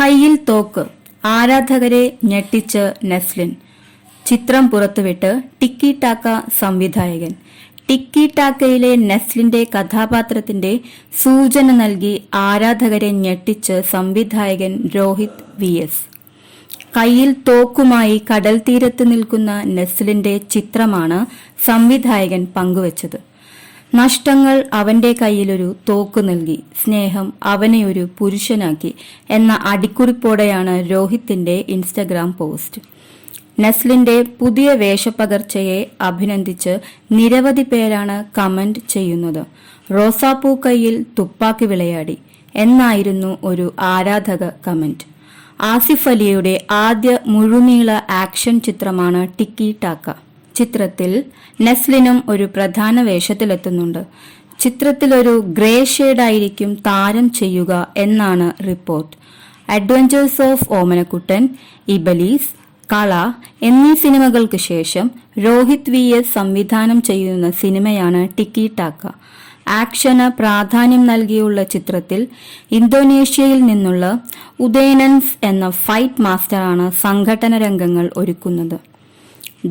കയ്യിൽ തോക്ക്, ആരാധകരെ ഞെട്ടിച്ച് നെസ്ലിൻ. ചിത്രം പുറത്തുവിട്ട് ടിക്കി ടാക്ക സംവിധായകൻ. ടിക്കി ടാക്കയിലെ നെസ്ലിന്റെ കഥാപാത്രത്തിന്റെ സൂചന നൽകി ആരാധകരെ ഞെട്ടിച്ച് സംവിധായകൻ രോഹിത് VS. കയ്യിൽ തോക്കുമായി കടൽ തീരത്ത് നിൽക്കുന്ന നെസ്ലിന്റെ ചിത്രമാണ് സംവിധായകൻ പങ്കുവച്ചത്. നഷ്ടങ്ങൾ അവന്റെ കയ്യിലൊരു തോക്ക് നൽകി, സ്നേഹം അവനെ ഒരു പുരുഷനാക്കി എന്ന അടിക്കുറിപ്പോടെയാണ് രോഹിത്തിന്റെ ഇൻസ്റ്റഗ്രാം പോസ്റ്റ്. നെസ്ലിന്റെ പുതിയ വേഷപ്പകർച്ചയെ അഭിനന്ദിച്ച് നിരവധി പേരാണ് കമന്റ് ചെയ്യുന്നത്. റോസാപ്പൂ കയ്യിൽ തുപ്പാക്കി വിളയാടി എന്നായിരുന്നു ഒരു ആരാധക കമന്റ്. ആസിഫ് അലിയുടെ ആദ്യ മുഴുനീള ആക്ഷൻ ചിത്രമാണ് ടിക്കി ടാക്ക. ചിത്രത്തിൽ നെസ്ലിനും ഒരു പ്രധാന വേഷത്തിലെത്തുന്നുണ്ട്. ചിത്രത്തിൽ ഒരു ഗ്രേ ഷെയ്ഡായിരിക്കും താരം ചെയ്യുക എന്നാണ് റിപ്പോർട്ട്. അഡ്വഞ്ചേഴ്സ് ഓഫ് ഓമനക്കുട്ടൻ, ഇബലീസ്, കള എന്നീ സിനിമകൾക്ക് ശേഷം രോഹിത് VS സംവിധാനം ചെയ്യുന്ന സിനിമയാണ് ടിക്കി ടാക്ക. ആക്ഷന് പ്രാധാന്യം നൽകിയുള്ള ചിത്രത്തിൽ ഇന്തോനേഷ്യയിൽ നിന്നുള്ള ഉദയനൻസ് എന്ന ഫൈറ്റ് മാസ്റ്ററാണ് സംഘട്ടന രംഗങ്ങൾ ഒരുക്കുന്നത്.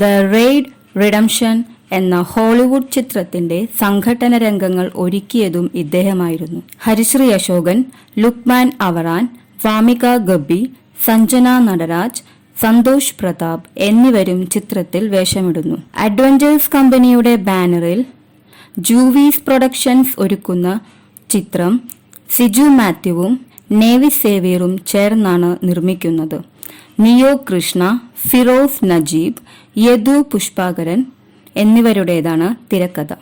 ദ റെയ്ഡ് റിഡംഷൻ എന്ന ഹോളിവുഡ് ചിത്രത്തിന്റെ സംഘട്ടന രംഗങ്ങൾ ഒരുക്കിയതും ഇദ്ദേഹമായിരുന്നു. ഹരിശ്രീ അശോകൻ, ലുക്മാൻ അവറാൻ, വാമിക ഗബ്ബി, സഞ്ജന നടരാജ്, സന്തോഷ് പ്രതാപ് എന്നിവരും ചിത്രത്തിൽ വേഷമിടുന്നു. അഡ്വഞ്ചേഴ്സ് കമ്പനിയുടെ ബാനറിൽ ജൂവീസ് പ്രൊഡക്ഷൻസ് ഒരുക്കുന്ന ചിത്രം സിജു മാത്യുവും നേവി സേവ്യറും ചേർന്നാണ് നിർമ്മിക്കുന്നത്. നിയോ കൃഷ്ണ, ഫിറോസ് നജീബ്, യദു പുഷ്പാകരൻ എന്നിവരുടേതാണ് തിരക്കഥ.